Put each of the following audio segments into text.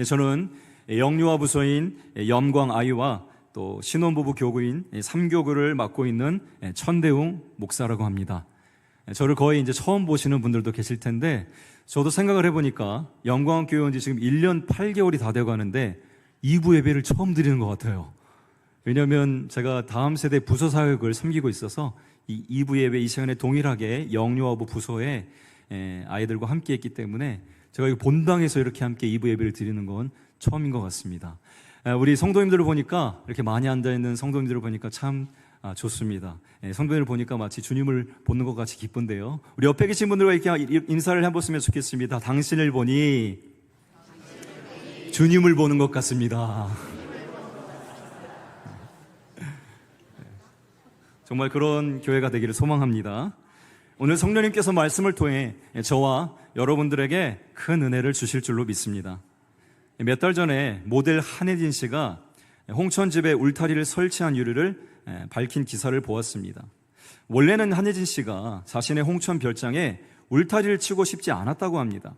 저는 영유아 부서인 염광아이와 또 신혼부부 교구인 3교구를 맡고 있는 천대웅 목사라고 합니다. 저를 거의 이제 처음 보시는 분들도 계실 텐데, 저도 생각을 해보니까 영광교회 온 지 지금 1년 8개월이 다 되어 가는데 2부 예배를 처음 드리는 것 같아요. 왜냐하면 제가 다음 세대 부서 사역을 섬기고 있어서 이 2부 예배 이 시간에 동일하게 영유아부 부서에 아이들과 함께 했기 때문에 제가 이 본당에서 이렇게 함께 2부 예배를 드리는 건 처음인 것 같습니다. 우리 성도님들을 보니까, 이렇게 많이 앉아있는 성도님들을 보니까 참 좋습니다. 성도님을 보니까 마치 주님을 보는 것 같이 기쁜데요. 우리 옆에 계신 분들과 이렇게 인사를 해봤으면 좋겠습니다. 당신을 보니 주님을 보는 것 같습니다. 정말 그런 교회가 되기를 소망합니다. 오늘 성령님께서 말씀을 통해 저와 여러분들에게 큰 은혜를 주실 줄로 믿습니다. 몇 달 전에 모델 한혜진 씨가 홍천집에 울타리를 설치한 이유를 밝힌 기사를 보았습니다. 원래는 한혜진 씨가 자신의 홍천 별장에 울타리를 치고 싶지 않았다고 합니다.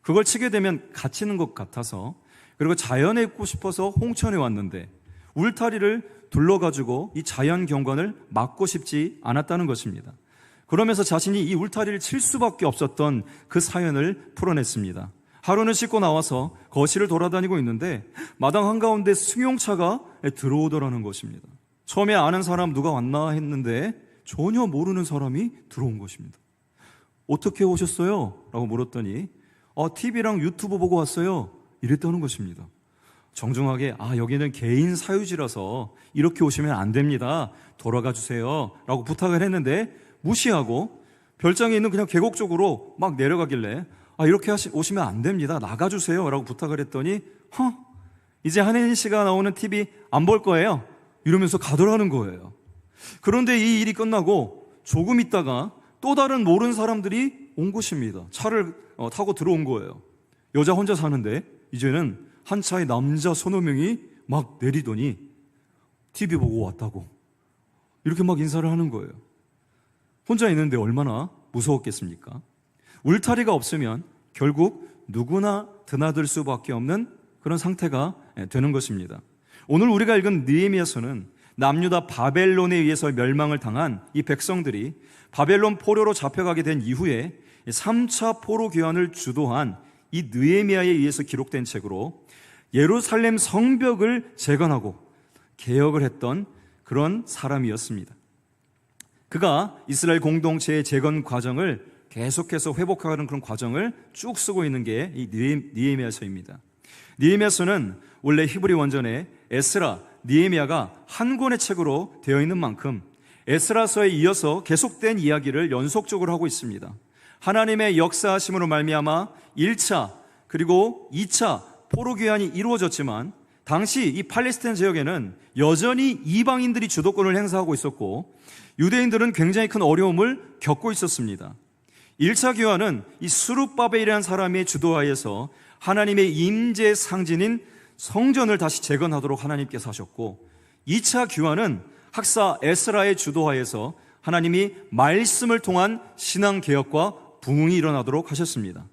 그걸 치게 되면 갇히는 것 같아서, 그리고 자연에 있고 싶어서 홍천에 왔는데 울타리를 둘러가지고 이 자연 경관을 막고 싶지 않았다는 것입니다. 그러면서 자신이 이 울타리를 칠 수밖에 없었던 그 사연을 풀어냈습니다. 하루는 씻고 나와서 거실을 돌아다니고 있는데 마당 한가운데 승용차가 들어오더라는 것입니다. 처음에 아는 사람 누가 왔나 했는데 전혀 모르는 사람이 들어온 것입니다. 어떻게 오셨어요? 라고 물었더니 TV랑 유튜브 보고 왔어요. 이랬다는 것입니다. 정중하게 여기는 개인 사유지라서 이렇게 오시면 안 됩니다. 돌아가 주세요. 라고 부탁을 했는데 무시하고 별장에 있는 그냥 계곡 쪽으로 막 내려가길래 이렇게 오시면 안 됩니다. 나가주세요. 라고 부탁을 했더니 이제 한혜진 씨가 나오는 TV 안 볼 거예요. 이러면서 가더라는 거예요. 그런데 이 일이 끝나고 조금 있다가 또 다른 모르는 사람들이 온 것입니다. 차를 타고 들어온 거예요. 여자 혼자 사는데 이제는 한 차에 남자 서너 명이 막 내리더니 TV 보고 왔다고 이렇게 막 인사를 하는 거예요. 혼자 있는데 얼마나 무서웠겠습니까? 울타리가 없으면 결국 누구나 드나들 수밖에 없는 그런 상태가 되는 것입니다. 오늘 우리가 읽은 느헤미야서는 남유다 바벨론에 의해서 멸망을 당한 이 백성들이 바벨론 포로로 잡혀가게 된 이후에 3차 포로 귀환을 주도한 이 느헤미야에 의해서 기록된 책으로 예루살렘 성벽을 재건하고 개혁을 했던 그런 사람이었습니다. 그가 이스라엘 공동체의 재건 과정을 계속해서 회복하는 그런 과정을 쭉 쓰고 있는 게 이 느헤미야서입니다. 느헤미야서는 원래 히브리 원전에 에스라, 느헤미야가 한 권의 책으로 되어 있는 만큼 에스라서에 이어서 계속된 이야기를 연속적으로 하고 있습니다. 하나님의 역사하심으로 말미암아 1차 그리고 2차 포로 귀환이 이루어졌지만 당시 이 팔레스타인 지역에는 여전히 이방인들이 주도권을 행사하고 있었고 유대인들은 굉장히 큰 어려움을 겪고 있었습니다. 1차 귀환은 이 스룹바벨이라는 사람의 주도하에서 하나님의 임재의 상징인 성전을 다시 재건하도록 하나님께서 하셨고, 2차 귀환은 학사 에스라의 주도하에서 하나님이 말씀을 통한 신앙개혁과 부흥이 일어나도록 하셨습니다.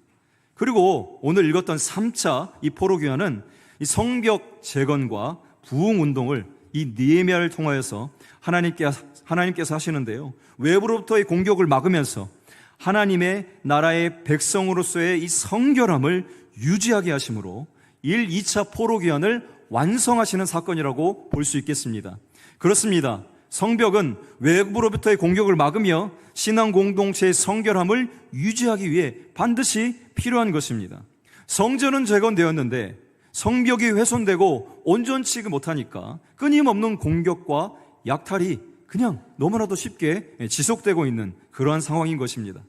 그리고 오늘 읽었던 3차 이 포로 귀환은 이 성벽 재건과 부흥 운동을 이 느헤미야를 통하여서 하나님께서 하시는데요, 외부로부터의 공격을 막으면서 하나님의 나라의 백성으로서의 이 성결함을 유지하게 하심으로 1, 2차 포로 귀환을 완성하시는 사건이라고 볼 수 있겠습니다. 그렇습니다. 성벽은 외부로부터의 공격을 막으며 신앙 공동체의 성결함을 유지하기 위해 반드시 필요한 것입니다. 성전은 재건되었는데 성벽이 훼손되고 온전치 못하니까 끊임없는 공격과 약탈이 그냥 너무나도 쉽게 지속되고 있는 그러한 상황인 것입니다.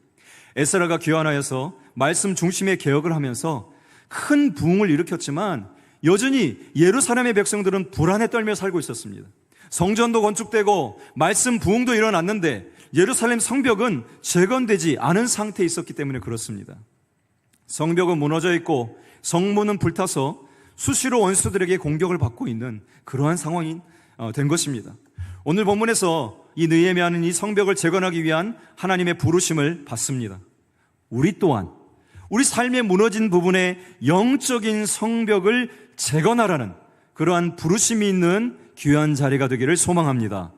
에스라가 귀환하여서 말씀 중심의 개혁을 하면서 큰 부흥을 일으켰지만 여전히 예루살렘의 백성들은 불안에 떨며 살고 있었습니다. 성전도 건축되고 말씀 부흥도 일어났는데 예루살렘 성벽은 재건되지 않은 상태에 있었기 때문에 그렇습니다. 성벽은 무너져 있고 성문은 불타서 수시로 원수들에게 공격을 받고 있는 그러한 상황이 된 것입니다. 오늘 본문에서 이 느헤미야는 이 성벽을 재건하기 위한 하나님의 부르심을 받습니다. 우리 또한 우리 삶에 무너진 부분의 영적인 성벽을 재건하라는 그러한 부르심이 있는 귀한 자리가 되기를 소망합니다.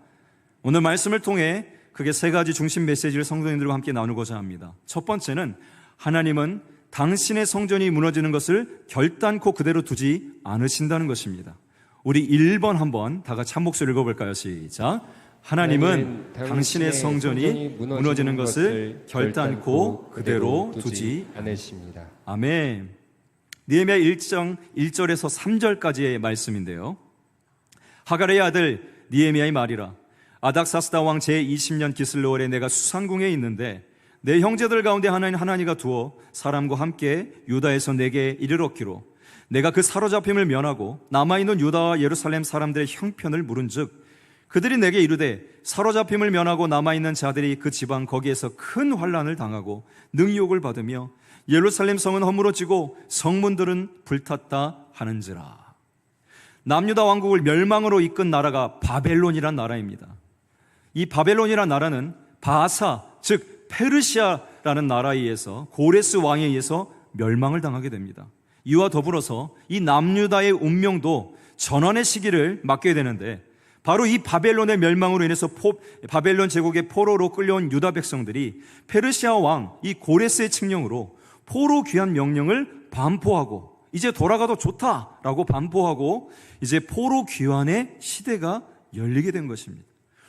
오늘 말씀을 통해 크게 세 가지 중심 메시지를 성도님들과 함께 나누고자 합니다. 첫 번째는 하나님은 당신의 성전이 무너지는 것을 결단코 그대로 두지 않으신다는 것입니다. 우리 1번 한번 다 같이 한 목소리 읽어볼까요? 시작. 하나님은 당신의 성전이 무너지는 것을 결단코 그대로 두지 않으십니다. 아멘. 느헤미야 1장 1절에서 3절까지의 말씀인데요. 하갈의 아들 느헤미야의 말이라. 아닥사스다 왕 제20년 기슬로월에 내가 수산궁에 있는데 내 형제들 가운데 하나니가 두어 사람과 함께 유다에서 내게 이르렀기로 내가 그 사로잡힘을 면하고 남아있는 유다와 예루살렘 사람들의 형편을 물은즉 그들이 내게 이르되 사로잡힘을 면하고 남아있는 자들이 그 지방 거기에서 큰 환난을 당하고 능욕을 받으며 예루살렘 성은 허물어지고 성문들은 불탔다 하는지라. 남유다 왕국을 멸망으로 이끈 나라가 바벨론이란 나라입니다. 이 바벨론이란 나라는 바사, 즉 페르시아라는 나라에 의해서 고레스 왕에 의해서 멸망을 당하게 됩니다. 이와 더불어서 이 남유다의 운명도 전환의 시기를 맞게 되는데 바로 이 바벨론의 멸망으로 인해서 바벨론 제국의 포로로 끌려온 유다 백성들이 페르시아 왕 이 고레스의 칙령으로 포로 귀환 명령을 반포하고 이제 돌아가도 좋다라고 반포하고 이제 포로 귀환의 시대가 열리게 된 것입니다.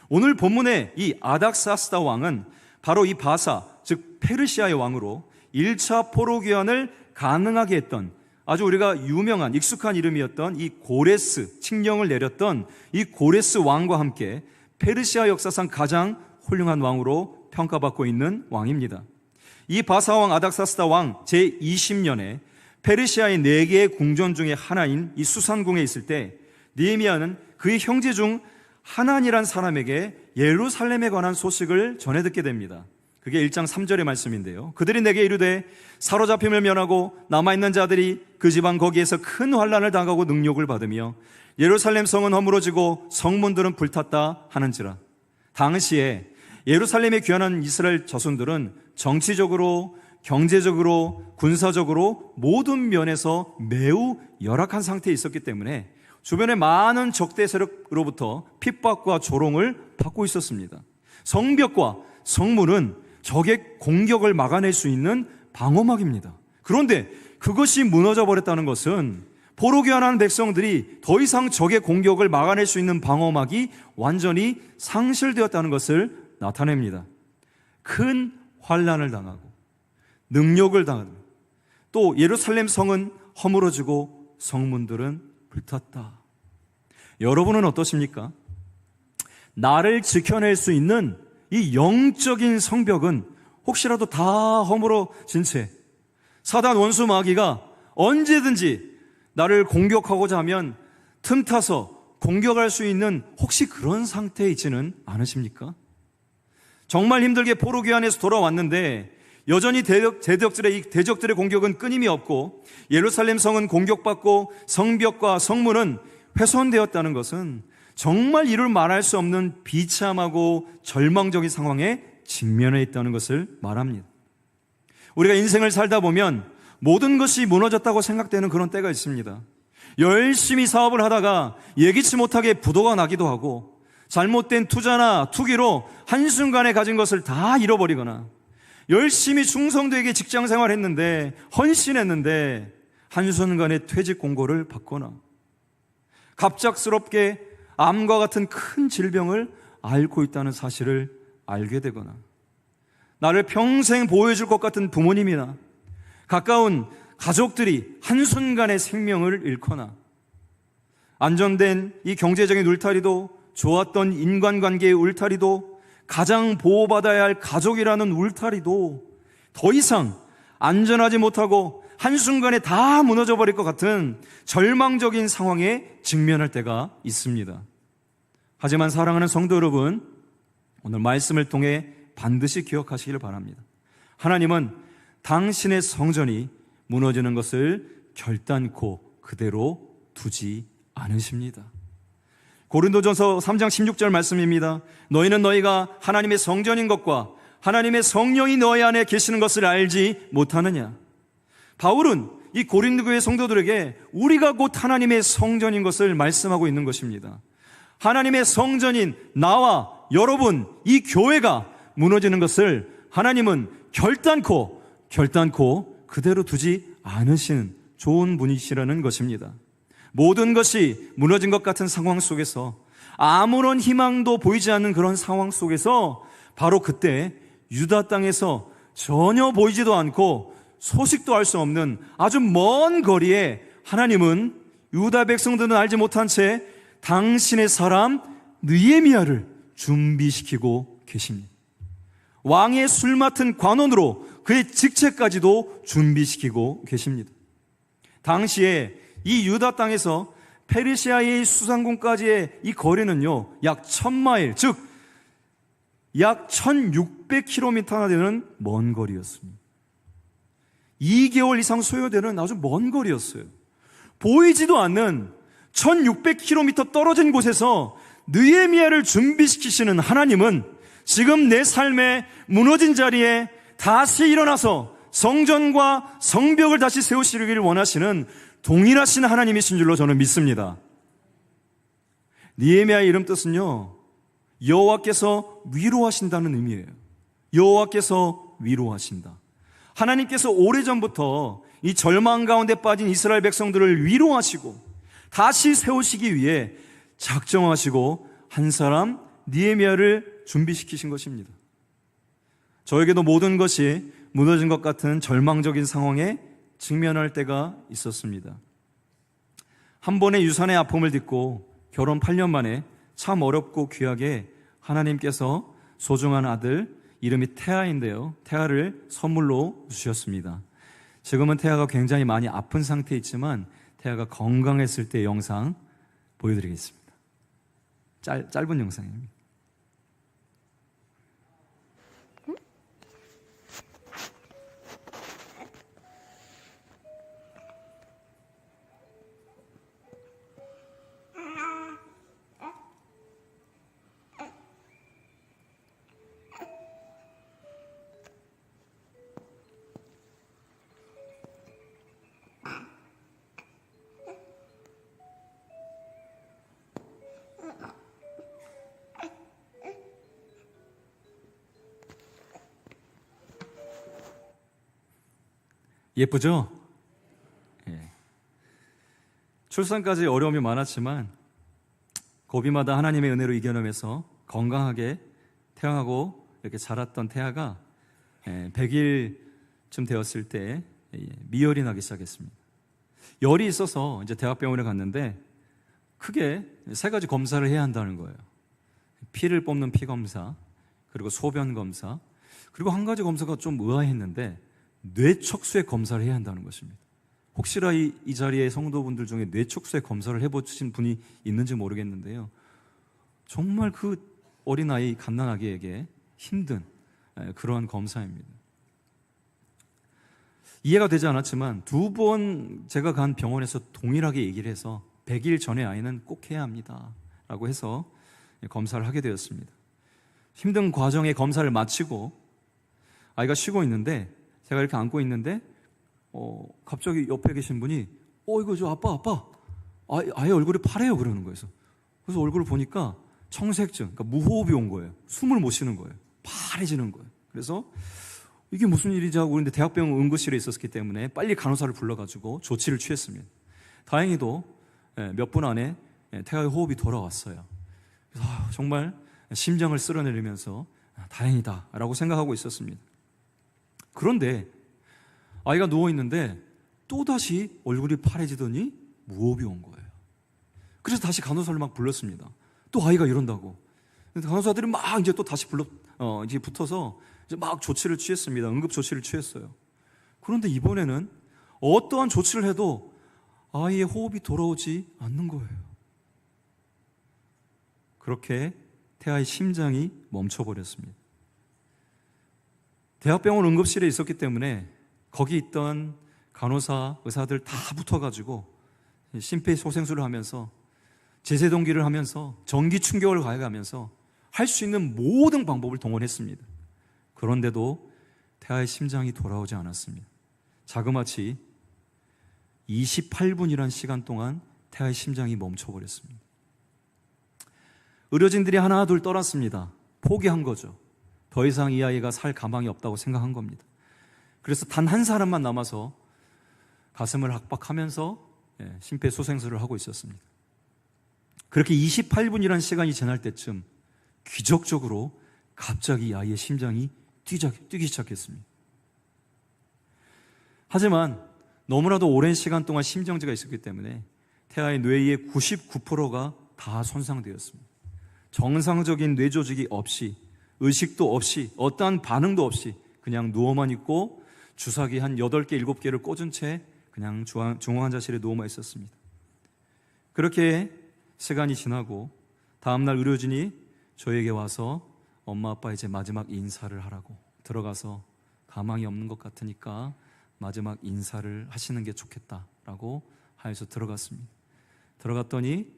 오늘 본문의 이 아닥사스다 왕은 바로 이 바사, 즉 페르시아의 왕으로 1차 포로 귀환을 가능하게 했던 아주 우리가 유명한 익숙한 이름이었던 이 고레스 칙령을 내렸던 이 고레스 왕과 함께 페르시아 역사상 가장 훌륭한 왕으로 평가받고 있는 왕입니다. 이 바사 왕 아닥사스다 왕 제20년에 페르시아의 4개의 궁전 중에 하나인 이 수산궁에 있을 때 느헤미야는 그의 형제 중 하난이란 사람에게 예루살렘에 관한 소식을 전해 듣게 됩니다. 그게 1장 3절의 말씀인데요. 그들이 내게 이르되 사로잡힘을 면하고 남아있는 자들이 그 지방 거기에서 큰 환난을 당하고 능욕을 받으며 예루살렘 성은 허물어지고 성문들은 불탔다 하는지라. 당시에 예루살렘에 귀환한 이스라엘 자손들은 정치적으로, 경제적으로, 군사적으로 모든 면에서 매우 열악한 상태에 있었기 때문에 주변의 많은 적대 세력으로부터 핍박과 조롱을 받고 있었습니다. 성벽과 성문은 적의 공격을 막아낼 수 있는 방어막입니다. 그런데 그것이 무너져 버렸다는 것은 포로 귀환한 백성들이 더 이상 적의 공격을 막아낼 수 있는 방어막이 완전히 상실되었다는 것을 나타냅니다. 큰 환난을 당하고 능욕을 당하고 또 예루살렘 성은 허물어지고 성문들은 불탔다. 여러분은 어떠십니까? 나를 지켜낼 수 있는 이 영적인 성벽은 혹시라도 다 허물어진 채 사단 원수 마귀가 언제든지 나를 공격하고자 하면 틈타서 공격할 수 있는 혹시 그런 상태에 있지는 않으십니까? 정말 힘들게 포로 귀환에서 돌아왔는데 여전히 대적들의 공격은 끊임이 없고 예루살렘 성은 공격받고 성벽과 성문은 훼손되었다는 것은 정말 이를 말할 수 없는 비참하고 절망적인 상황에 직면해 있다는 것을 말합니다. 우리가 인생을 살다 보면 모든 것이 무너졌다고 생각되는 그런 때가 있습니다. 열심히 사업을 하다가 예기치 못하게 부도가 나기도 하고 잘못된 투자나 투기로 한순간에 가진 것을 다 잃어버리거나 열심히 충성되게 직장 생활했는데 헌신했는데 한순간에 퇴직 공고를 받거나 갑작스럽게 암과 같은 큰 질병을 앓고 있다는 사실을 알게 되거나 나를 평생 보호해줄 것 같은 부모님이나 가까운 가족들이 한순간에 생명을 잃거나 안전된 이 경제적인 울타리도 좋았던 인간관계의 울타리도 가장 보호받아야 할 가족이라는 울타리도 더 이상 안전하지 못하고 한순간에 다 무너져 버릴 것 같은 절망적인 상황에 직면할 때가 있습니다. 하지만 사랑하는 성도 여러분, 오늘 말씀을 통해 반드시 기억하시기를 바랍니다. 하나님은 당신의 성전이 무너지는 것을 결단코 그대로 두지 않으십니다. 고린도전서 3장 16절 말씀입니다. 너희는 너희가 하나님의 성전인 것과 하나님의 성령이 너희 안에 계시는 것을 알지 못하느냐? 바울은 이 고린도 교회 성도들에게 우리가 곧 하나님의 성전인 것을 말씀하고 있는 것입니다. 하나님의 성전인 나와 여러분, 이 교회가 무너지는 것을 하나님은 결단코 그대로 두지 않으시는 좋은 분이시라는 것입니다. 모든 것이 무너진 것 같은 상황 속에서, 아무런 희망도 보이지 않는 그런 상황 속에서 바로 그때 유다 땅에서 전혀 보이지도 않고 소식도 알 수 없는 아주 먼 거리에 하나님은 유다 백성들은 알지 못한 채 당신의 사람 느헤미야를 준비시키고 계십니다. 왕의 술 맡은 관원으로 그의 직책까지도 준비시키고 계십니다. 당시에 이 유다 땅에서 페르시아의 수상궁까지의 이 거리는요, 약 1000마일, 즉 약 1600km나 되는 먼 거리였습니다. 2개월 이상 소요되는 아주 먼 거리였어요. 보이지도 않는 1600km 떨어진 곳에서 느헤미야를 준비시키시는 하나님은 지금 내 삶의 무너진 자리에 다시 일어나서 성전과 성벽을 다시 세우시기를 원하시는 동일하신 하나님이신 줄로 저는 믿습니다. 느헤미야의 이름 뜻은요, 여호와께서 위로하신다는 의미예요. 여호와께서 위로하신다. 하나님께서 오래전부터 이 절망 가운데 빠진 이스라엘 백성들을 위로하시고 다시 세우시기 위해 작정하시고 한 사람 느헤미야를 준비시키신 것입니다. 저에게도 모든 것이 무너진 것 같은 절망적인 상황에 직면할 때가 있었습니다. 한 번의 유산의 아픔을 딛고 결혼 8년 만에 참 어렵고 귀하게 하나님께서 소중한 아들, 이름이 태아인데요, 태아를 선물로 주셨습니다. 지금은 태아가 굉장히 많이 아픈 상태에 있지만 태아가 건강했을 때 영상 보여드리겠습니다. 짧은 영상입니다. 예쁘죠? 예. 출산까지 어려움이 많았지만 고비마다 하나님의 은혜로 이겨내면서 건강하게 태어나고 이렇게 자랐던 태아가 100일쯤 되었을 때 미열이 나기 시작했습니다. 열이 있어서 이제 대학병원에 갔는데 크게 3가지 검사를 해야 한다는 거예요. 피를 뽑는 피 검사, 그리고 소변 검사, 그리고 한 가지 검사가 좀 의아했는데 뇌척수액 검사를 해야 한다는 것입니다. 혹시나 이 자리에 성도분들 중에 뇌척수액 검사를 해보신 분이 있는지 모르겠는데요, 정말 그 어린아이 갓난아기에게 힘든 그러한 검사입니다. 이해가 되지 않았지만 2번 제가 간 병원에서 동일하게 얘기를 해서 100일 전에 아이는 꼭 해야 합니다 라고 해서 검사를 하게 되었습니다. 힘든 과정의 검사를 마치고 아이가 쉬고 있는데 제가 이렇게 안고 있는데 갑자기 옆에 계신 분이 이거 저 아빠 아이 얼굴이 파래요 그러는 거예요. 그래서 얼굴을 보니까 청색증, 그러니까 무호흡이 온 거예요. 숨을 못 쉬는 거예요. 파래지는 거예요. 그래서 이게 무슨 일이지 하고 그런데 대학병원 응급실에 있었기 때문에 빨리 간호사를 불러가지고 조치를 취했습니다. 다행히도 몇 분 안에 태아의 호흡이 돌아왔어요. 그래서 정말 심장을 쓸어내리면서 다행이다 라고 생각하고 있었습니다. 그런데 아이가 누워있는데 또다시 얼굴이 파래지더니 무호흡이 온 거예요. 그래서 다시 간호사를 막 불렀습니다. 또 아이가 이런다고. 간호사들이 막 이제 또 다시 이제 붙어서 이제 막 조치를 취했습니다. 응급 조치를 취했어요. 그런데 이번에는 어떠한 조치를 해도 아이의 호흡이 돌아오지 않는 거예요. 그렇게 태아의 심장이 멈춰버렸습니다. 대학병원 응급실에 있었기 때문에 거기 있던 간호사, 의사들 다 붙어가지고 심폐소생술을 하면서 제세동기를 하면서 전기 충격을 가해가면서 할 수 있는 모든 방법을 동원했습니다. 그런데도 태아의 심장이 돌아오지 않았습니다. 자그마치 28분이란 시간 동안 태아의 심장이 멈춰버렸습니다. 의료진들이 하나 둘 떠났습니다. 포기한 거죠. 더 이상 이 아이가 살 가망이 없다고 생각한 겁니다. 그래서 단 한 사람만 남아서 가슴을 압박하면서 심폐소생술을 하고 있었습니다. 그렇게 28분이라는 시간이 지날 때쯤 기적적으로 갑자기 이 아이의 심장이 뛰기 시작했습니다. 하지만 너무나도 오랜 시간 동안 심정지가 있었기 때문에 태아의 뇌의 99%가 다 손상되었습니다. 정상적인 뇌 조직이 없이, 의식도 없이, 어떠한 반응도 없이 그냥 누워만 있고 주사기 한 8개, 7개를 꽂은 채 그냥 중환자실에 누워만 있었습니다. 그렇게 시간이 지나고 다음날 의료진이 저에게 와서 엄마 아빠 이제 마지막 인사를 하라고, 들어가서 가망이 없는 것 같으니까 마지막 인사를 하시는 게 좋겠다라고 하여서 들어갔습니다. 들어갔더니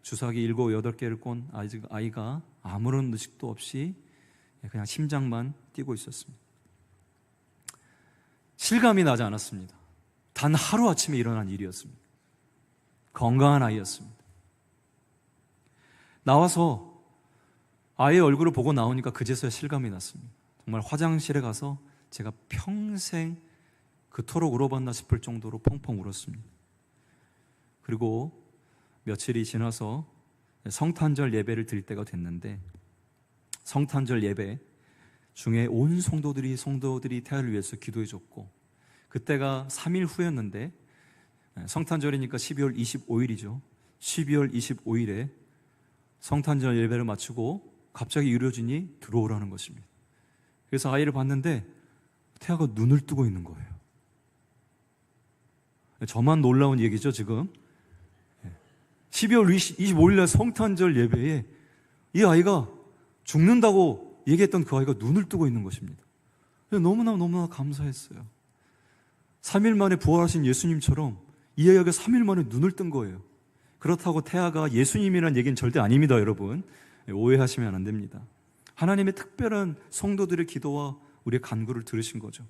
주사기 7, 8개를 꼰 아이가 아무런 의식도 없이 그냥 심장만 뛰고 있었습니다. 실감이 나지 않았습니다. 단 하루아침에 일어난 일이었습니다. 건강한 아이였습니다. 나와서 아이의 얼굴을 보고 나오니까 그제서야 실감이 났습니다. 정말 화장실에 가서 제가 평생 그토록 울어봤나 싶을 정도로 펑펑 울었습니다. 그리고 며칠이 지나서 성탄절 예배를 드릴 때가 됐는데, 성탄절 예배 중에 온 성도들이 태아를 위해서 기도해줬고, 그때가 3일 후였는데 성탄절이니까 12월 25일이죠. 12월 25일에 성탄절 예배를 마치고 갑자기 의료진이 들어오라는 것입니다. 그래서 아이를 봤는데 태아가 눈을 뜨고 있는 거예요. 저만 놀라운 얘기죠, 지금. 12월 25일날 성탄절 예배에 이 아이가 죽는다고 얘기했던 그 아이가 눈을 뜨고 있는 것입니다. 너무나 감사했어요. 3일 만에 부활하신 예수님처럼 이 아이가 3일 만에 눈을 뜬 거예요. 그렇다고 태아가 예수님이라는 얘기는 절대 아닙니다, 여러분. 오해하시면 안 됩니다. 하나님의 특별한 성도들의 기도와 우리의 간구를 들으신 거죠.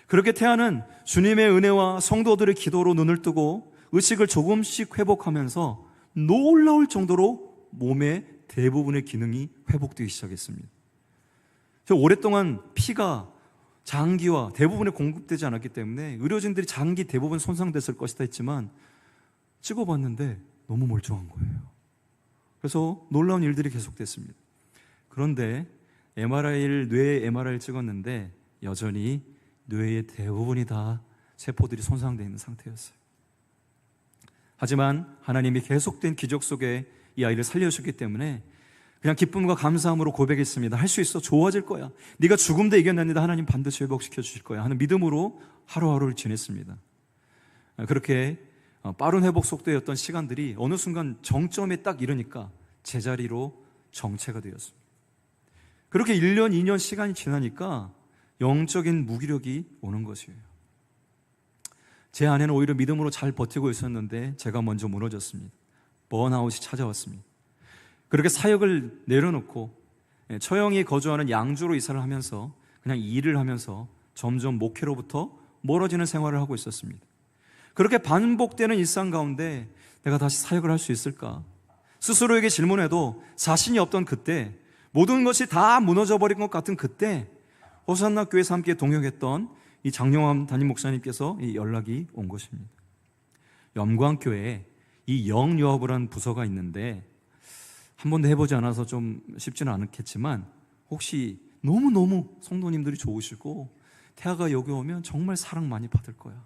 그렇게 태아는 주님의 은혜와 성도들의 기도로 눈을 뜨고 의식을 조금씩 회복하면서 놀라울 정도로 몸의 대부분의 기능이 회복되기 시작했습니다. 오랫동안 피가 장기와 대부분에 공급되지 않았기 때문에 의료진들이 장기 대부분 손상됐을 것이다 했지만 찍어봤는데 너무 멀쩡한 거예요. 그래서 놀라운 일들이 계속됐습니다. 그런데 뇌 MRI를 찍었는데 여전히 뇌의 대부분이 다 세포들이 손상되어 있는 상태였어요. 하지만 하나님이 계속된 기적 속에 이 아이를 살려주셨기 때문에 그냥 기쁨과 감사함으로 고백했습니다. 할 수 있어, 좋아질 거야. 네가 죽음도 이겨냈는데 하나님 반드시 회복시켜 주실 거야 하는 믿음으로 하루하루를 지냈습니다. 그렇게 빠른 회복 속도였던 시간들이 어느 순간 정점에 딱 이르니까 제자리로 정체가 되었습니다. 그렇게 1년, 2년 시간이 지나니까 영적인 무기력이 오는 것이에요. 제 아내는 오히려 믿음으로 잘 버티고 있었는데 제가 먼저 무너졌습니다. 번아웃이 찾아왔습니다. 그렇게 사역을 내려놓고 처형이 거주하는 양주로 이사를 하면서 그냥 일을 하면서 점점 목회로부터 멀어지는 생활을 하고 있었습니다. 그렇게 반복되는 일상 가운데 내가 다시 사역을 할 수 있을까? 스스로에게 질문해도 자신이 없던 그때, 모든 것이 다 무너져버린 것 같은 그때 호산나 교회에서 함께 동역했던 이 장영함 담임 목사님께서 이 연락이 온 것입니다. 염광교회에 이 영유아부라는 부서가 있는데 한 번도 해보지 않아서 좀 쉽지는 않겠지만 혹시 너무너무 성도님들이 좋으시고 태아가 여기 오면 정말 사랑 많이 받을 거야.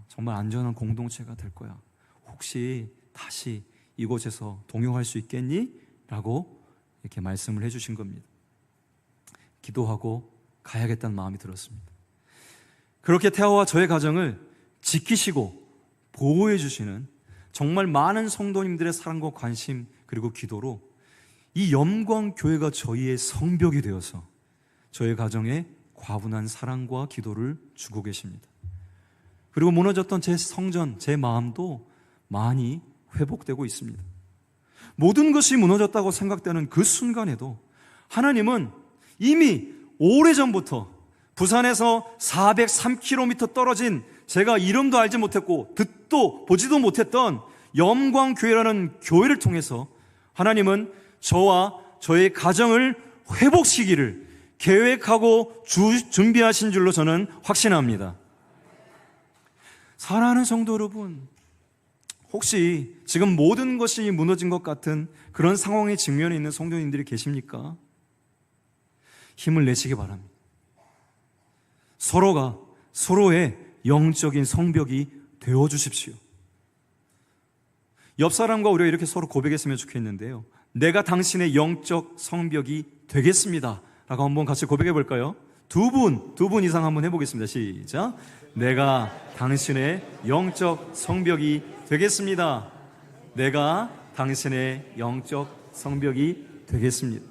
정말 안전한 공동체가 될 거야. 혹시 다시 이곳에서 동역할 수 있겠니? 라고 이렇게 말씀을 해주신 겁니다. 기도하고 가야겠다는 마음이 들었습니다. 그렇게 태아와 저의 가정을 지키시고 보호해 주시는 정말 많은 성도님들의 사랑과 관심 그리고 기도로 이 염광교회가 저희의 성벽이 되어서 저희 가정에 과분한 사랑과 기도를 주고 계십니다. 그리고 무너졌던 제 성전, 제 마음도 많이 회복되고 있습니다. 모든 것이 무너졌다고 생각되는 그 순간에도 하나님은 이미 오래전부터 부산에서 403km 떨어진 제가 이름도 알지 못했고 듣도 보지도 못했던 영광교회라는 교회를 통해서 하나님은 저와 저의 가정을 회복시키기를 계획하고 준비하신 줄로 저는 확신합니다. 사랑하는 성도 여러분, 혹시 지금 모든 것이 무너진 것 같은 그런 상황에 직면해 있는 성도님들이 계십니까? 힘을 내시기 바랍니다. 서로가 서로의 영적인 성벽이 되어주십시오. 옆 사람과 우리가 이렇게 서로 고백했으면 좋겠는데요. 내가 당신의 영적 성벽이 되겠습니다 라고 한번 같이 고백해 볼까요? 두 분 이상 한번 해보겠습니다. 시작. 내가 당신의 영적 성벽이 되겠습니다. 내가 당신의 영적 성벽이 되겠습니다.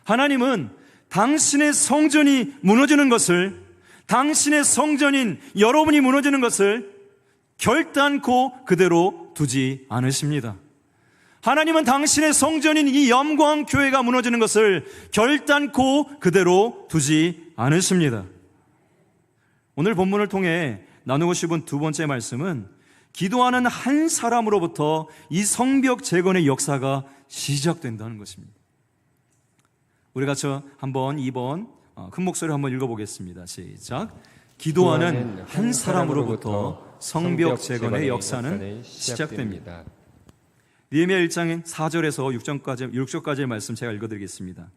하나님은 당신의 성전이 무너지는 것을, 당신의 성전인 여러분이 무너지는 것을 결단코 그대로 두지 않으십니다. 하나님은 당신의 성전인 이 영광교회가 무너지는 것을 결단코 그대로 두지 않으십니다. 오늘 본문을 통해 나누고 싶은 두 번째 말씀은 기도하는 한 사람으로부터 이 성벽 재건의 역사가 시작된다는 것입니다. 우리 같이 한번 2번 큰 목소리로 한번 읽어보겠습니다. 시작. 기도하는 한 사람으로부터 성벽 재건의 역사는 시작됩니다. 느헤미야 1장 4절에서 6절까지의 말씀 제가 읽어드리겠습니다.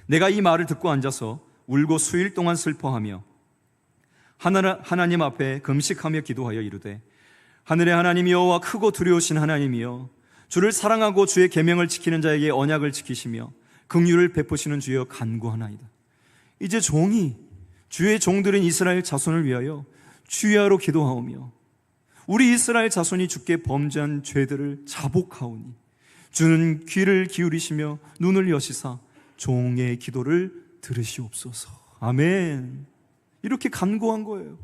내가 이 말을 듣고 앉아서 울고 수일 동안 슬퍼하며 하나님 앞에 금식하며 기도하여 이르되 하늘의 하나님 여호와 크고 두려우신 하나님이여 주를 사랑하고 주의 계명을 지키는 자에게 언약을 지키시며 긍휼을 베푸시는 주여 간구하나이다. 이제 종이 주의 종들인 이스라엘 자손을 위하여 주야로 기도하오며 우리 이스라엘 자손이 주께 범죄한 죄들을 자복하오니 주는 귀를 기울이시며 눈을 여시사 종의 기도를 들으시옵소서. 아멘. 이렇게 간구한 거예요.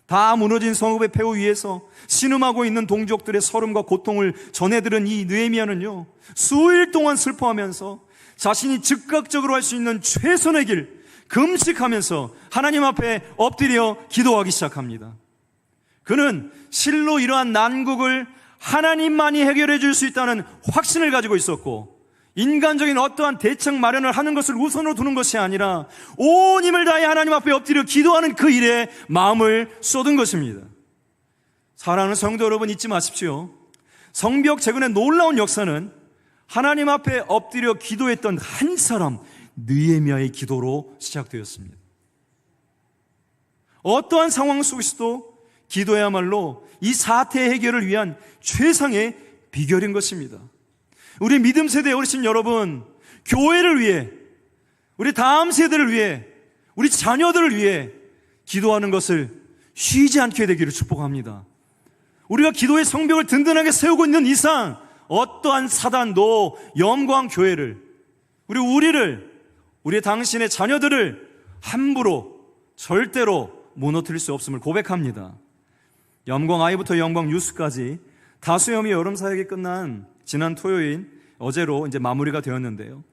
다 무너진 성읍의 폐허 위에서 신음하고 있는 동족들의 서름과 고통을 전해들은 이 느헤미야는요, 수일 동안 슬퍼하면서 자신이 즉각적으로 할 수 있는 최선의 길 금식하면서 하나님 앞에 엎드려 기도하기 시작합니다. 그는 실로 이러한 난국을 하나님만이 해결해 줄 수 있다는 확신을 가지고 있었고, 인간적인 어떠한 대책 마련을 하는 것을 우선으로 두는 것이 아니라 온 힘을 다해 하나님 앞에 엎드려 기도하는 그 일에 마음을 쏟은 것입니다. 사랑하는 성도 여러분, 잊지 마십시오. 성벽 재건의 놀라운 역사는 하나님 앞에 엎드려 기도했던 한 사람 느헤미야의 기도로 시작되었습니다. 어떠한 상황 속에서도 기도야말로 이 사태 해결을 위한 최상의 비결인 것입니다. 우리 믿음 세대의 어르신 여러분, 교회를 위해, 우리 다음 세대를 위해, 우리 자녀들을 위해 기도하는 것을 쉬지 않게 되기를 축복합니다. 우리가 기도의 성벽을 든든하게 세우고 있는 이상 어떠한 사단도 영광교회를, 우리의 당신의 자녀들을 함부로 절대로 무너뜨릴 수 없음을 고백합니다. 영광 아이부터 영광 유스까지 다수염이 여름 사역이 끝난 지난 토요일 어제로 이제 마무리가 되었는데요.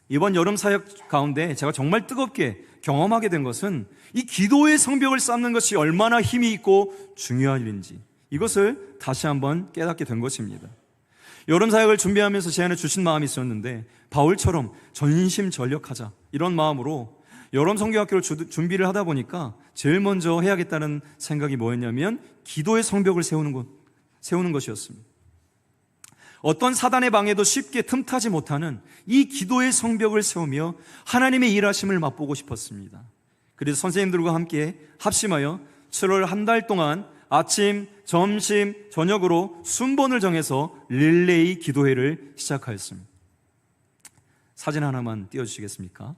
이번 여름 사역 가운데 제가 정말 뜨겁게 경험하게 된 것은 이 기도의 성벽을 쌓는 것이 얼마나 힘이 있고 중요한 일인지, 이것을 다시 한번 깨닫게 된 것입니다. 여름 사역을 준비하면서 제 안에 주신 마음이 있었는데, 바울처럼 전심전력하자 이런 마음으로 여름 성경학교를 준비를 하다 보니까 제일 먼저 해야겠다는 생각이 뭐였냐면 기도의 성벽을 세우는 것이었습니다. 어떤 사단의 방해도 쉽게 틈타지 못하는 이 기도의 성벽을 세우며 하나님의 일하심을 맛보고 싶었습니다. 그래서 선생님들과 함께 합심하여 7월 한 달 동안 아침, 점심, 저녁으로 순번을 정해서 릴레이 기도회를 시작하였습니다. 사진 하나만 띄워주시겠습니까?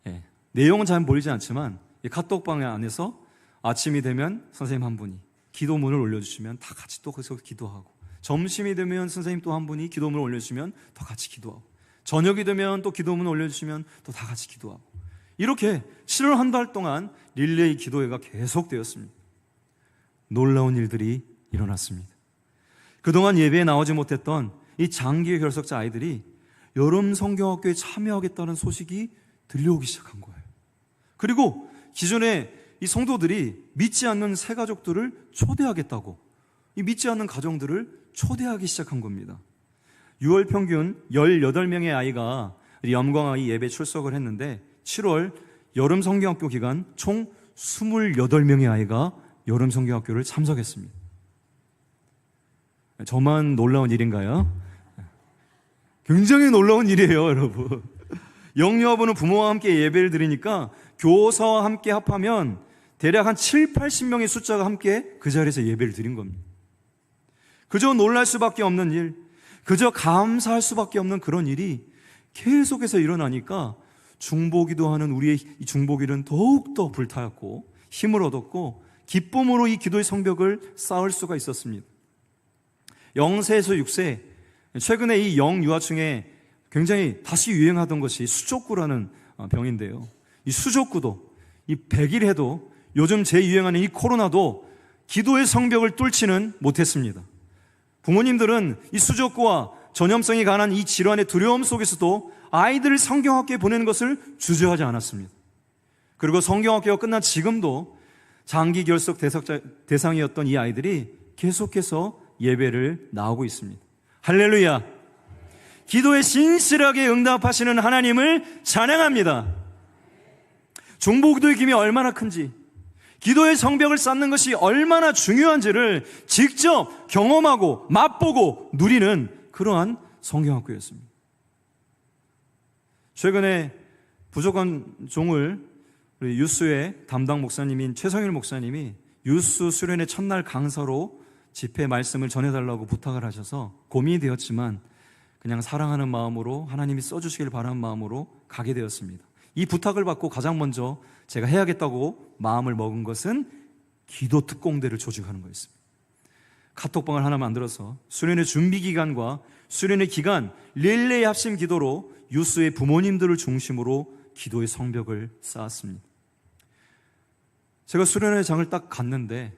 네, 내용은 잘 보이지 않지만 이 카톡방 안에서 아침이 되면 선생님 한 분이 기도문을 올려주시면 다 같이 또 거기서 기도하고, 점심이 되면 선생님 또 한 분이 기도문을 올려주시면 또 같이 기도하고, 저녁이 되면 또 기도문을 올려주시면 또 다 같이 기도하고, 이렇게 7월 한 달 동안 릴레이 기도회가 계속되었습니다. 놀라운 일들이 일어났습니다. 그동안 예배에 나오지 못했던 이 장기 결석자 아이들이 여름 성경학교에 참여하겠다는 소식이 들려오기 시작한 거예요. 그리고 기존에 이 성도들이 믿지 않는 새 가족들을 초대하겠다고 이 믿지 않는 가정들을 초대하기 시작한 겁니다. 6월 평균 18명의 아이가 영광아이 예배 출석을 했는데 7월 여름 성경학교 기간 총 28명의 아이가 여름 성경학교를 참석했습니다. 저만 놀라운 일인가요? 굉장히 놀라운 일이에요, 여러분. 영유아부는 부모와 함께 예배를 드리니까 교사와 함께 합하면 대략 한 7, 80명의 숫자가 함께 그 자리에서 예배를 드린 겁니다. 그저 놀랄 수밖에 없는 일, 그저 감사할 수밖에 없는 그런 일이 계속해서 일어나니까 중보기도 하는 우리의 이 중보기는 더욱더 불타였고 힘을 얻었고 기쁨으로 이 기도의 성벽을 쌓을 수가 있었습니다. 0세에서 6세, 최근에 이 영유아층에 굉장히 다시 유행하던 것이 수족구라는 병인데요. 이 수족구도, 이 100일 해도 요즘 재유행하는 이 코로나도 기도의 성벽을 뚫지는 못했습니다. 부모님들은 이 수족구와 전염성이 강한 이 질환의 두려움 속에서도 아이들을 성경학교에 보내는 것을 주저하지 않았습니다. 그리고 성경학교가 끝난 지금도 장기 결석 대상이었던 이 아이들이 계속해서 예배를 나오고 있습니다. 할렐루야! 기도에 신실하게 응답하시는 하나님을 찬양합니다. 중보기도의 힘이 얼마나 큰지, 기도의 성벽을 쌓는 것이 얼마나 중요한지를 직접 경험하고 맛보고 누리는 그러한 성경학교였습니다. 최근에 부족한 종을 우리 유스의 담당 목사님인 최성일 목사님이 유스 수련의 첫날 강사로 집회 말씀을 전해달라고 부탁을 하셔서 고민이 되었지만 그냥 사랑하는 마음으로 하나님이 써주시길 바라는 마음으로 가게 되었습니다. 이 부탁을 받고 가장 먼저 제가 해야겠다고 마음을 먹은 것은 기도 특공대를 조직하는 거였습니다. 카톡방을 하나 만들어서 수련의 준비 기간과 수련의 기간 릴레이 합심 기도로 유스의 부모님들을 중심으로 기도의 성벽을 쌓았습니다. 제가 수련회 장을 딱 갔는데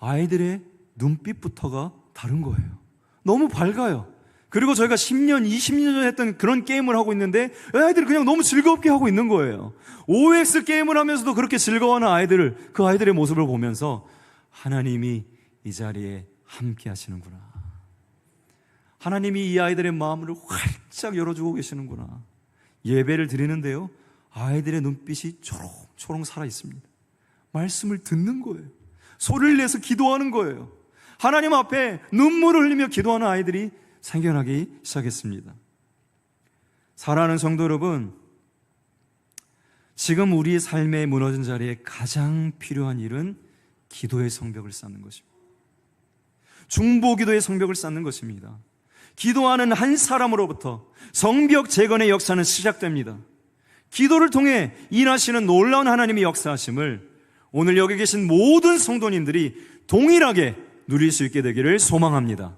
아이들의 눈빛부터가 다른 거예요. 너무 밝아요. 그리고 저희가 10년, 20년 전에 했던 그런 게임을 하고 있는데 아이들이 그냥 너무 즐겁게 하고 있는 거예요. OX 게임을 하면서도 그렇게 즐거워하는 아이들을, 그 아이들의 모습을 보면서 하나님이 이 자리에 함께 하시는구나. 하나님이 이 아이들의 마음을 활짝 열어주고 계시는구나. 예배를 드리는데요, 아이들의 눈빛이 초롱초롱 살아있습니다. 말씀을 듣는 거예요. 소리를 내서 기도하는 거예요. 하나님 앞에 눈물을 흘리며 기도하는 아이들이 생겨나기 시작했습니다. 사랑하는 성도 여러분, 지금 우리의 삶의 무너진 자리에 가장 필요한 일은 기도의 성벽을 쌓는 것입니다. 중보기도의 성벽을 쌓는 것입니다. 기도하는 한 사람으로부터 성벽 재건의 역사는 시작됩니다. 기도를 통해 일하시는 놀라운 하나님의 역사하심을 오늘 여기 계신 모든 성도님들이 동일하게 누릴 수 있게 되기를 소망합니다.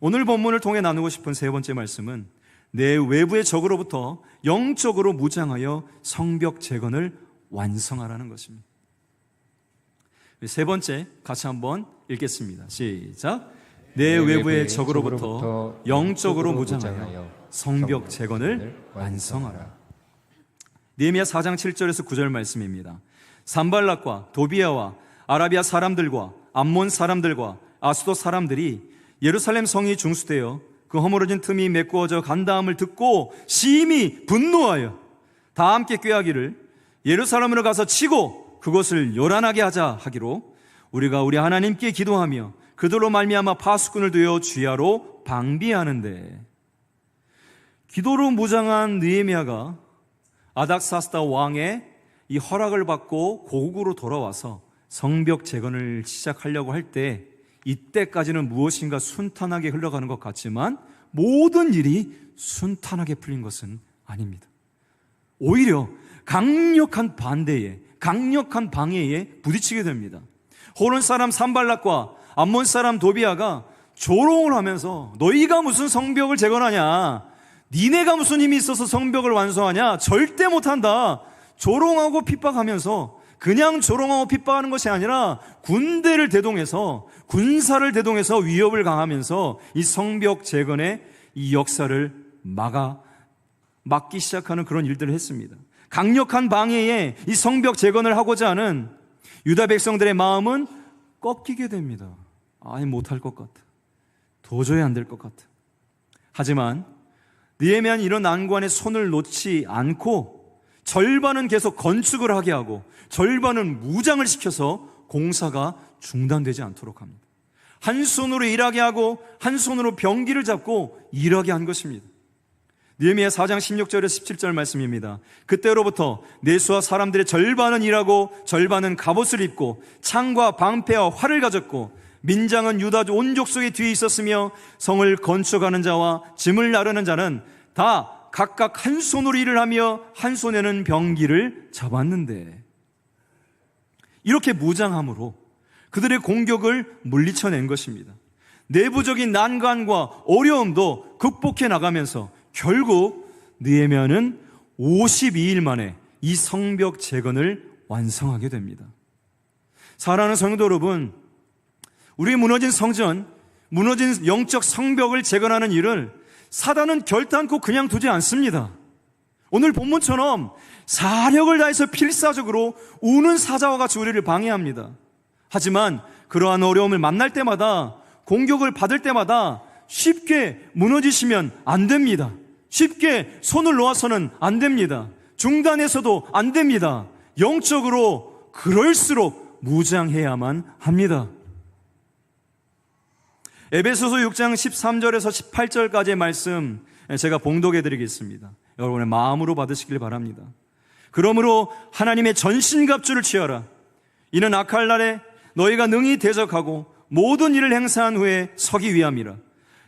오늘 본문을 통해 나누고 싶은 세 번째 말씀은 내 외부의 적으로부터 영적으로 무장하여 성벽 재건을 완성하라는 것입니다. 세 번째 같이 한번 읽겠습니다. 시작. 내 외부의 적으로부터 영적으로 무장하여 성벽 재건을 완성하라. 느헤미야 4장 7절에서 9절 말씀입니다. 산발락과 도비아와 아라비아 사람들과 암몬 사람들과 아수도 사람들이 예루살렘 성이 중수되어 그 허물어진 틈이 메꾸어져 간다함을 듣고 심히 분노하여 다 함께 꾀하기를 예루살렘으로 가서 치고 그곳을 요란하게 하자 하기로 우리가 우리 하나님께 기도하며 그들로 말미암아 파수꾼을 두어 쥐하로 방비하는데, 기도로 무장한 느헤미야가 아닥사스다 왕의 이 허락을 받고 고국으로 돌아와서 성벽 재건을 시작하려고 할 때 이때까지는 무엇인가 순탄하게 흘러가는 것 같지만 모든 일이 순탄하게 풀린 것은 아닙니다. 오히려 강력한 반대에, 강력한 방해에 부딪히게 됩니다. 호론 사람 산발락과 암몬 사람 도비아가 조롱을 하면서 너희가 무슨 성벽을 재건하냐, 니네가 무슨 힘이 있어서 성벽을 완성하냐, 절대 못한다. 조롱하고 핍박하면서, 그냥 조롱하고 핍박하는 것이 아니라 군대를 대동해서, 군사를 대동해서 위협을 가하면서 이 성벽 재건의 이 역사를 막기 시작하는 그런 일들을 했습니다. 강력한 방해에 이 성벽 재건을 하고자 하는 유다 백성들의 마음은 꺾이게 됩니다. 아예 못할 것 같아. 도저히 안 될 것 같아. 하지만 느헤미야는 이런 난관에 손을 놓지 않고 절반은 계속 건축을 하게 하고 절반은 무장을 시켜서 공사가 중단되지 않도록 합니다. 한 손으로 일하게 하고 한 손으로 병기를 잡고 일하게 한 것입니다. 느헤미야 4장 16절에서 17절 말씀입니다. 그때로부터 내수와 사람들의 절반은 일하고 절반은 갑옷을 입고 창과 방패와 활을 가졌고 민장은 유다 온 족속의 뒤에 있었으며 성을 건축하는 자와 짐을 나르는 자는 다 각각 한 손으로 일을 하며 한 손에는 병기를 잡았는데, 이렇게 무장함으로 그들의 공격을 물리쳐낸 것입니다. 내부적인 난관과 어려움도 극복해 나가면서 결국 느헤미야는 52일 만에 이 성벽 재건을 완성하게 됩니다. 사랑하는 성도 여러분, 우리 무너진 성전, 무너진 영적 성벽을 재건하는 일을 사단은 결단코 그냥 두지 않습니다. 오늘 본문처럼 사력을 다해서 필사적으로 우는 사자와 같이 우리를 방해합니다. 하지만 그러한 어려움을 만날 때마다, 공격을 받을 때마다 쉽게 무너지시면 안 됩니다. 쉽게 손을 놓아서는 안 됩니다. 중단해서도 안 됩니다. 영적으로 그럴수록 무장해야만 합니다. 에베소서 6장 13절에서 18절까지의 말씀 제가 봉독해 드리겠습니다. 여러분의 마음으로 받으시길 바랍니다. 그러므로 하나님의 전신갑주를 취하라. 이는 악할 날에 너희가 능히 대적하고 모든 일을 행사한 후에 서기 위함이라.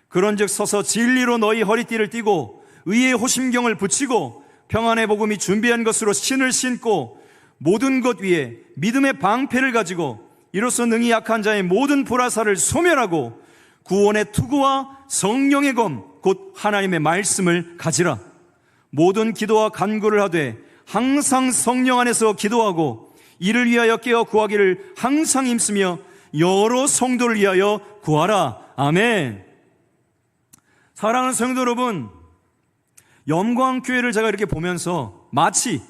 그런즉 서서 진리로 너희 허리띠를 띠고 의의 호심경을 붙이고 평안의 복음이 준비한 것으로 신을 신고 모든 것 위에 믿음의 방패를 가지고 이로써 능히 약한 자의 모든 불화살을 소멸하고 구원의 투구와 성령의 검 곧 하나님의 말씀을 가지라. 모든 기도와 간구를 하되 항상 성령 안에서 기도하고 이를 위하여 깨어 구하기를 항상 힘쓰며 여러 성도를 위하여 구하라. 아멘. 사랑하는 성도 여러분, 영광교회를 제가 이렇게 보면서 마치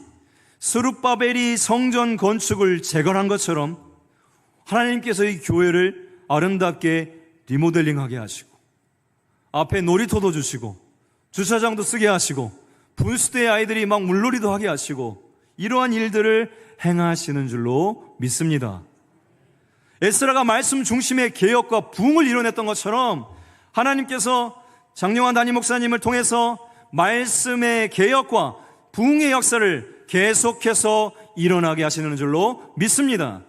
스룹바벨이 성전 건축을 재건한 것처럼 하나님께서 이 교회를 아름답게 리모델링하게 하시고 앞에 놀이터도 주시고 주차장도 쓰게 하시고 분수대 아이들이 막 물놀이도 하게 하시고 이러한 일들을 행하시는 줄로 믿습니다. 에스라가 말씀 중심의 개혁과 부흥을 이뤄냈던 것처럼 하나님께서 장영환 담임 목사님을 통해서 말씀의 개혁과 부흥의 역사를 계속해서 일어나게 하시는 줄로 믿습니다.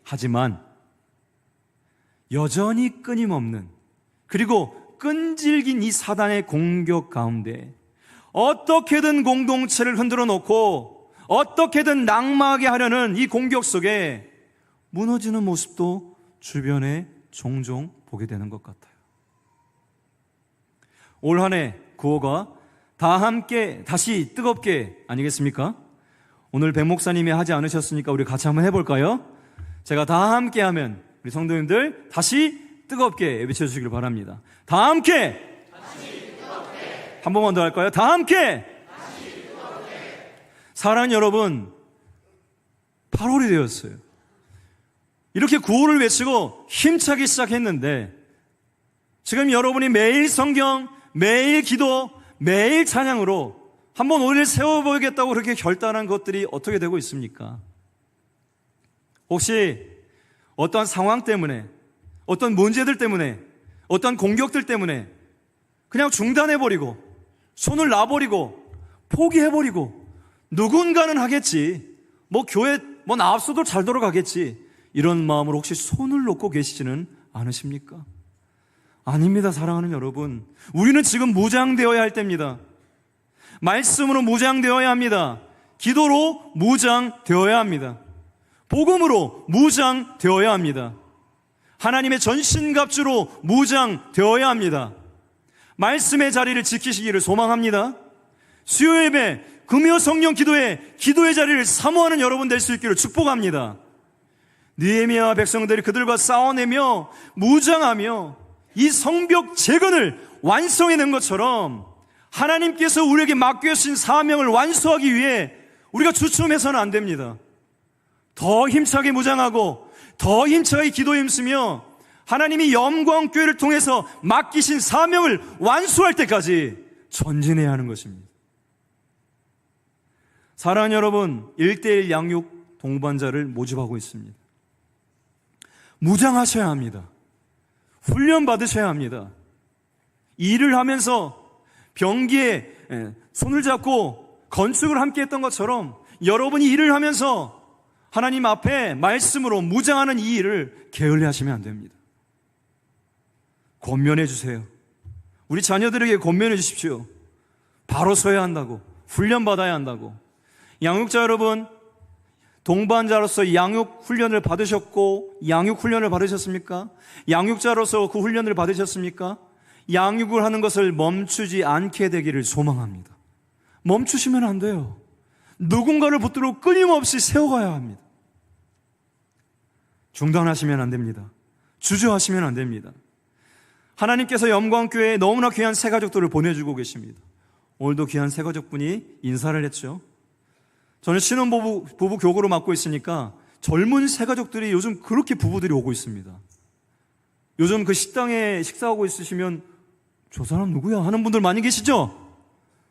하지만 여전히 끊임없는, 그리고 끈질긴 이 사단의 공격 가운데 어떻게든 공동체를 흔들어 놓고 어떻게든 낙마하게 하려는 이 공격 속에 무너지는 모습도 주변에 종종 보게 되는 것 같아요. 올 한 해 구호가 다 함께 다시 뜨겁게 아니겠습니까? 오늘 백 목사님이 하지 않으셨으니까 우리 같이 한번 해볼까요? 제가 다 함께 하면 우리 성도님들 다시 뜨겁게 외쳐주시길 바랍니다. 다 함께! 한 번만 더 할까요? 다 함께! 사랑하는 여러분, 8월이 되었어요. 이렇게 구호를 외치고 힘차게 시작했는데 지금 여러분이 매일 성경, 매일 기도, 매일 찬양으로 한번 우리를 세워보겠다고 그렇게 결단한 것들이 어떻게 되고 있습니까? 혹시 어떠한 상황 때문에, 어떤 문제들 때문에, 어떤 공격들 때문에 그냥 중단해버리고 손을 놔버리고 포기해버리고 누군가는 하겠지, 뭐 교회 뭐 나 앞서도 잘 돌아가겠지, 이런 마음으로 혹시 손을 놓고 계시지는 않으십니까? 아닙니다. 사랑하는 여러분, 우리는 지금 무장되어야 할 때입니다. 말씀으로 무장되어야 합니다. 기도로 무장되어야 합니다. 복음으로 무장되어야 합니다. 하나님의 전신갑주로 무장되어야 합니다. 말씀의 자리를 지키시기를 소망합니다. 수요 예배, 금요 성령 기도회, 기도의 자리를 사모하는 여러분 될 수 있기를 축복합니다. 느헤미야 백성들이 그들과 싸워내며 무장하며 이 성벽 재건을 완성해낸 것처럼 하나님께서 우리에게 맡겨주신 사명을 완수하기 위해 우리가 주춤해서는 안 됩니다. 더 힘차게 무장하고 더 힘차게 기도에 힘쓰며 하나님이 영광교회를 통해서 맡기신 사명을 완수할 때까지 전진해야 하는 것입니다. 사랑하는 여러분, 1:1 양육 동반자를 모집하고 있습니다. 무장하셔야 합니다. 훈련 받으셔야 합니다. 일을 하면서 병기에 손을 잡고 건축을 함께 했던 것처럼 여러분이 일을 하면서 하나님 앞에 말씀으로 무장하는 이 일을 게을리 하시면 안 됩니다. 권면해 주세요. 우리 자녀들에게 권면해 주십시오. 바로 서야 한다고, 훈련 받아야 한다고. 양육자 여러분, 동반자로서 양육 훈련을 받으셨고 양육 훈련을 받으셨습니까? 양육자로서 그 훈련을 받으셨습니까? 양육을 하는 것을 멈추지 않게 되기를 소망합니다. 멈추시면 안 돼요. 누군가를 붙들고 끊임없이 세워가야 합니다. 중단하시면 안 됩니다. 주저하시면 안 됩니다. 하나님께서 영광교회에 너무나 귀한 새가족들을 보내주고 계십니다. 오늘도 귀한 새가족분이 인사를 했죠. 저는 신혼부부 교구로 맡고 있으니까 젊은 새가족들이 요즘 그렇게 부부들이 오고 있습니다. 요즘 그 식당에 식사하고 있으시면 저 사람 누구야 하는 분들 많이 계시죠?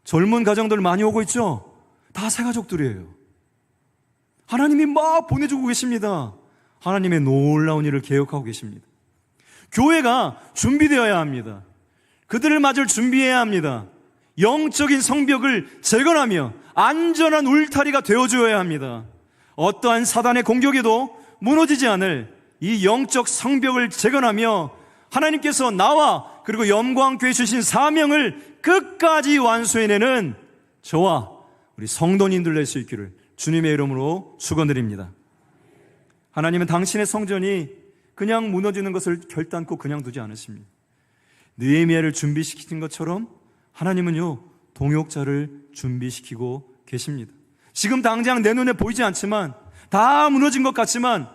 젊은 가정들 많이 오고 있죠? 다 새가족들이에요. 하나님이 막 보내주고 계십니다. 하나님의 놀라운 일을 계획하고 계십니다. 교회가 준비되어야 합니다. 그들을 맞을 준비해야 합니다. 영적인 성벽을 재건하며 안전한 울타리가 되어주어야 합니다. 어떠한 사단의 공격에도 무너지지 않을 이 영적 성벽을 재건하며 하나님께서 나와 그리고 영광교회 주신 사명을 끝까지 완수해내는 저와 우리 성도님들 될 수 있기를 주님의 이름으로 축원드립니다. 하나님은 당신의 성전이 그냥 무너지는 것을 결단코 그냥 두지 않으십니다. 느헤미야를 준비시킨 것처럼 하나님은요, 동역자를 준비시키고 계십니다. 지금 당장 내 눈에 보이지 않지만, 다 무너진 것 같지만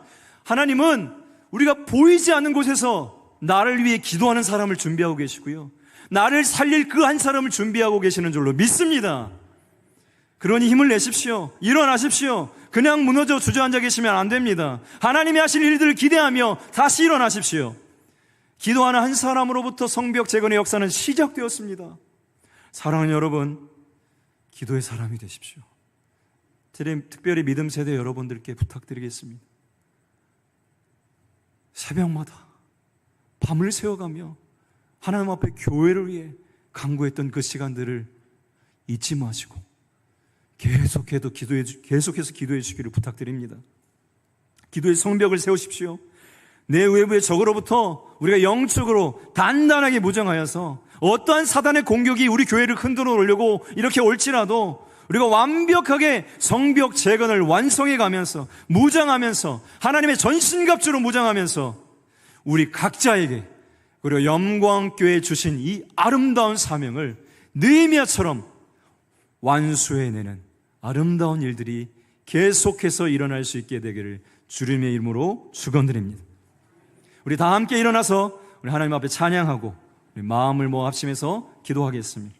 하나님은 우리가 보이지 않는 곳에서 나를 위해 기도하는 사람을 준비하고 계시고요, 나를 살릴 그 한 사람을 준비하고 계시는 줄로 믿습니다. 그러니 힘을 내십시오. 일어나십시오. 그냥 무너져 주저앉아 계시면 안 됩니다. 하나님이 하실 일들을 기대하며 다시 일어나십시오. 기도하는 한 사람으로부터 성벽 재건의 역사는 시작되었습니다. 사랑하는 여러분, 기도의 사람이 되십시오. 특별히 믿음 세대 여러분들께 부탁드리겠습니다. 새벽마다 밤을 새워가며 하나님 앞에 교회를 위해 간구했던 그 시간들을 잊지 마시고 계속해서 기도해 주시기를 부탁드립니다. 기도의 성벽을 세우십시오. 내 외부의 적으로부터 우리가 영적으로 단단하게 무장하여서 어떠한 사단의 공격이 우리 교회를 흔들어 놓으려고 이렇게 올지라도 우리가 완벽하게 성벽 재건을 완성해 가면서 무장하면서 하나님의 전신갑주로 무장하면서 우리 각자에게 그리고 영광교회에 주신 이 아름다운 사명을 느헤미야처럼 완수해내는 아름다운 일들이 계속해서 일어날 수 있게 되기를 주님의 이름으로 축원드립니다. 우리 다 함께 일어나서 우리 하나님 앞에 찬양하고 우리 마음을 모아 합심해서 기도하겠습니다.